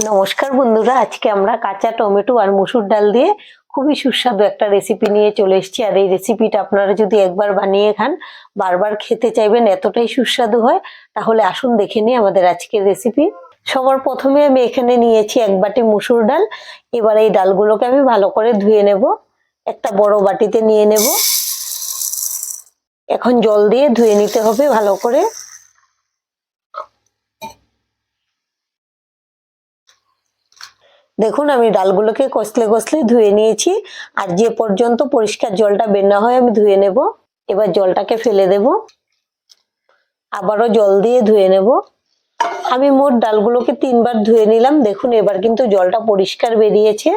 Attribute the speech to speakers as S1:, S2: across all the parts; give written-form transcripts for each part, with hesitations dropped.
S1: নমস্কার বন্ধুরা, আজকে আমরা কাঁচা টমেটো আর মসুর ডাল দিয়ে খুবই সুস্বাদু একটা রেসিপি নিয়ে চলে এসেছি। আর এই রেসিপিটা আপনারা যদি একবার বানিয়ে খান বারবার খেতে চাইবেন, এতটাই সুস্বাদু হয়। তাহলে আসুন দেখে নিই আমাদের আজকের রেসিপি। সবার প্রথমে আমি এখানে নিয়েছি 1 বাটি মসুর ডাল। এবার এই ডালগুলোকে আমি ভালো করে ধুয়ে নেব, একটা বড় বাটিতে নিয়ে নেব। এখন জল দিয়ে ধুয়ে নিতে হবে ভালো করে। দেখুন আমি ডালগুলোকে কষলে কষলে ধুয়ে নিয়েছি, আর যে পর্যন্ত পরিষ্কার জলটা বের না হয় আমি ধুয়ে নেব। এবার জলটাকে ফেলে দেব, আবারও জল দিয়ে ধুয়ে নেব। আমি মোট ডালগুলোকে 3 বার ধুয়ে নিলাম। দেখুন এবার কিন্তু জলটা পরিষ্কার বেরিয়েছে।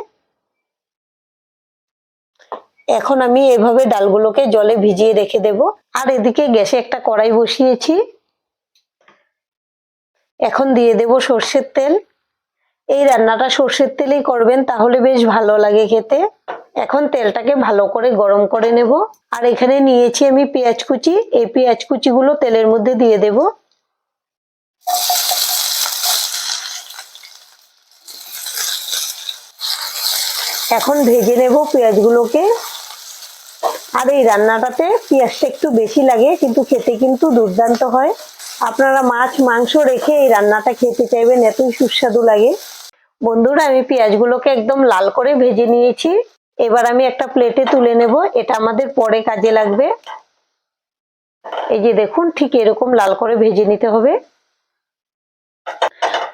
S1: এখন আমি এভাবে ডালগুলোকে জলে ভিজিয়ে রেখে দেব। আর এদিকে গ্যাসে একটা কড়াই বসিয়েছি, এখন দিয়ে দেব সর্ষের তেল। এই রান্নাটা সর্ষের তেলেই করবেন, তাহলে বেশ ভালো লাগে খেতে। এখন তেলটাকে ভালো করে গরম করে নেব। আর এখানে নিয়েছি আমি পেঁয়াজ কুচি, এই পেঁয়াজ কুচিগুলো তেলের মধ্যে দিয়ে দেব। এখন ভেজে নেব পেঁয়াজগুলোকে। আর এই রান্নাটাতে পেঁয়াজটা একটু বেশি লাগে, কিন্তু খেতে কিন্তু দুর্দান্ত হয়। আপনারা মাছ মাংস রেখে এই রান্নাটা খেতে চাইবেন, এতই সুস্বাদু লাগে। বন্ধুরা আমি পেঁয়াজগুলোকে একদম লাল করে ভেজে নিয়েছি। এবার আমি একটা প্লেটে তুলে নেব, এটা আমাদের পরে কাজে লাগবে। এই যে দেখুন, ঠিক এরকম লাল করে ভেজে নিতে হবে।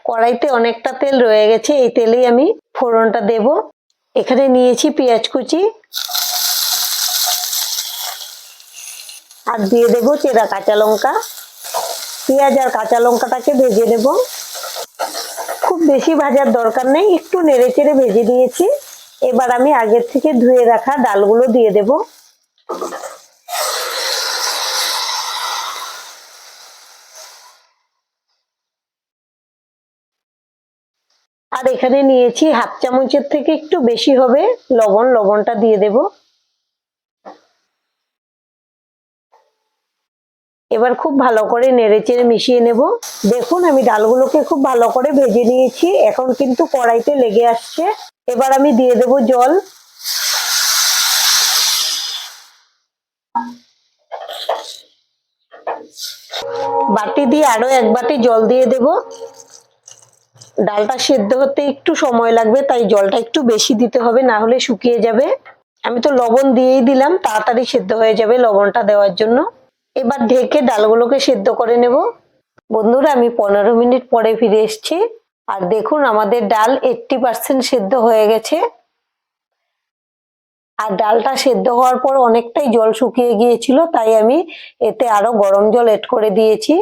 S1: কড়াইতে অনেকটা তেল রয়ে গেছে, এই তেলেই আমি ফোড়নটা দেব। এখানে নিয়েছি পেঁয়াজ কুচি, আর দিয়ে দেব চেরা কাঁচা লঙ্কা। পেঁয়াজ আর কাঁচা লঙ্কাটাকে ভেজে নেব। খুব বেশি ভাজার দরকার নেই, একটু নেড়ে চেড়ে ভেজে নিয়েছি। এবার আমি আগের থেকে ধুয়ে রাখা ডালগুলো দিয়ে দেব। আর এখানে নিয়েছি হাফ চামচের থেকে একটু বেশি হবে লবণ, লবণটা দিয়ে দেব। এবার খুব ভালো করে নেড়েচেড়ে মিশিয়ে নেব। দেখুন আমি ডালগুলোকে খুব ভালো করে ভেজে নিয়েছি, এখন কিন্তু কড়াইতে লেগে আসছে। এবার আমি দিয়ে দেব জল। বাটি দিয়ে আরো 1 বাটি জল দিয়ে দেব। ডালটা সেদ্ধ হতে একটু সময় লাগবে, তাই জলটা একটু বেশি দিতে হবে, না হলে শুকিয়ে যাবে। আমি তো লবণ দিয়েই দিলাম, তাড়াতাড়ি সেদ্ধ হয়ে যাবে লবণটা দেওয়ার জন্য। এবার ঢেকে ডালগুলোকে সেদ্ধ করে নেব। বন্ধুরা আমি 15 মিনিট পরে ফিরে এসেছি। আর দেখুন আমাদের ডাল 80% সেদ্ধ হয়ে গেছে। আর ডালটা সেদ্ধ হওয়ার পর অনেকটাই জল শুকিয়ে গিয়েছিল, তাই আমি এতে আরো গরম জল এড করে দিয়েছি।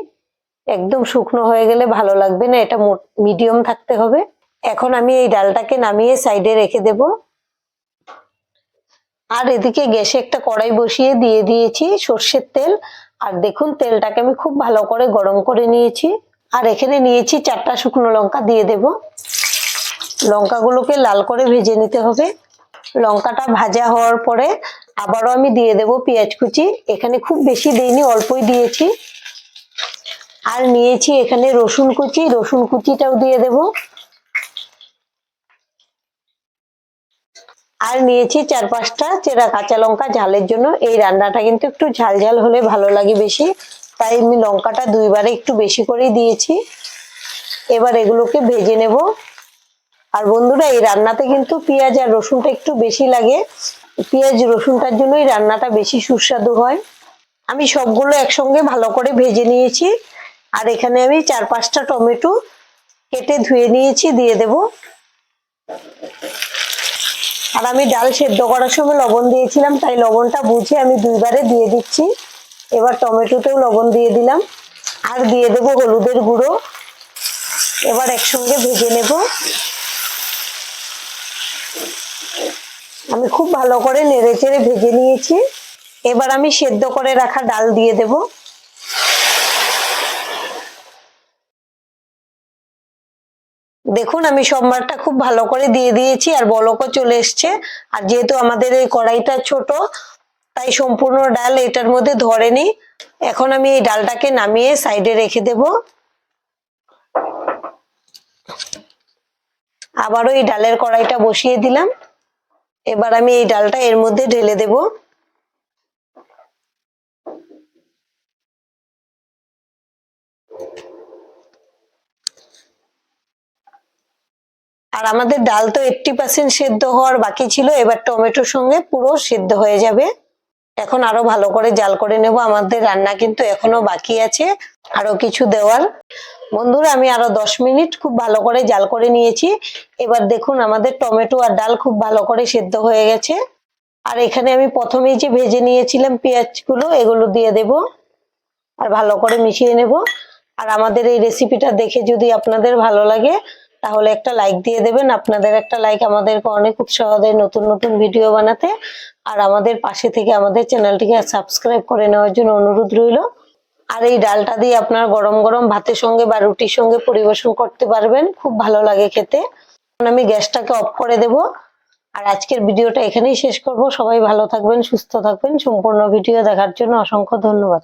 S1: একদম শুকনো হয়ে গেলে ভালো লাগবে না, এটা মিডিয়াম থাকতে হবে। এখন আমি এই ডালটাকে নামিয়ে সাইডে রেখে দেব। আর এদিকে গ্যাসে একটা কড়াই বসিয়ে দিয়ে দিয়েছি সর্ষের তেল। আর দেখুন তেলটাকে আমি খুব ভালো করে গরম করে নিয়েছি। আর এখানে নিয়েছি 4টা শুকনো লঙ্কা দিয়ে দেব। লঙ্কাগুলোকে লাল করে ভেজে নিতে হবে। লঙ্কাটা ভাজা হওয়ার পরে আবারও আমি দিয়ে দেব পেঁয়াজ কুচি। এখানে খুব বেশি দেইনি, অল্পই দিয়েছি। আর নিয়েছি এখানে রসুন কুচি, রসুন কুচিটাও দিয়ে দেব। আর নিয়েছি 4-5টা চেরা কাঁচা লঙ্কা ঝালের জন্য। এই রান্নাটা কিন্তু একটু ঝাল ঝাল হলে ভালো লাগে বেশি, তাই আমি লঙ্কাটা 2 বারে একটু বেশি করেই দিয়েছি। এবার এগুলোকে ভেজে নেব। আর বন্ধুরা এই রান্নাতে কিন্তু পেঁয়াজ আর রসুনটা একটু বেশি লাগে, পেঁয়াজ রসুনটার জন্যই রান্নাটা বেশি সুস্বাদু হয়। আমি সবগুলো একসঙ্গে ভালো করে ভেজে নিয়েছি। আর এখানে আমি 4-5টা টমেটো কেটে ধুয়ে নিয়েছি, দিয়ে দেব। আর আমি ডাল সেদ্ধ করার সময় লবণ দিয়েছিলাম, তাই লবণটা বুঝে আমি 2 বারে দিয়ে দিচ্ছি। এবার টমেটোতেও লবণ দিয়ে দিলাম, আর দিয়ে দেব হলুদের গুঁড়ো। এবার একসঙ্গে ভেজে নেব। আমি খুব ভালো করে নেড়েচেড়ে ভেজে নিয়েছি। এবার আমি সেদ্ধ করে রাখা ডাল দিয়ে দেব। দেখুন আমি সম্বারটা খুব ভালো করে দিয়ে দিয়েছি, আর বলকও চলে এসছে। আর যেহেতু আমাদের এই কড়াইটা ছোট, তাই সম্পূর্ণ ডাল এটার মধ্যে ধরেনি। এখন আমি এই ডালটাকে নামিয়ে সাইডে রেখে দেব। আবারও এই ডালের কড়াইটা বসিয়ে দিলাম। এবার আমি এই ডালটা এর মধ্যে ঢেলে দেব। আর আমাদের ডাল তো 80% সেদ্ধ হওয়ার বাকি ছিল, এবার টমেটোর সঙ্গে পুরো সেদ্ধ হয়ে যাবে। এখন আরো ভালো করে জাল করে নেব, আমাদের রান্না কিন্তু এখনো বাকি আছে আরো কিছু দেওয়ার। বন্ধুরা আমি আরো 10 মিনিট খুব ভালো করে জাল করে নিয়েছি। এবার দেখুন আমাদের টমেটো আর ডাল খুব ভালো করে সেদ্ধ হয়ে গেছে। আর এখানে আমি প্রথমেই যে ভেজে নিয়েছিলাম পেঁয়াজগুলো, এগুলো দিয়ে দেব আর ভালো করে মিশিয়ে নেব। আর আমাদের এই রেসিপিটা দেখে যদি আপনাদের ভালো লাগে তাহলে একটা লাইক দিয়ে দেবেন। আপনাদের একটা লাইক আমাদেরকে অনেক উৎসাহ দেয় নতুন নতুন ভিডিও বানাতে। আর আমাদের পাশে থেকে আমাদের চ্যানেলটিকে সাবস্ক্রাইব করে নেওয়ার জন্য অনুরোধ রইল। আর এই ডালটা দিয়ে আপনার গরম গরম ভাতের সঙ্গে বা রুটির সঙ্গে পরিবেশন করতে পারবেন, খুব ভালো লাগে খেতে। এখন আমি গ্যাসটাকে অফ করে দেব। আর আজকের ভিডিওটা এখানেই শেষ করব। সবাই ভালো থাকবেন, সুস্থ থাকবেন। সম্পূর্ণ ভিডিও দেখার জন্য অসংখ্য ধন্যবাদ।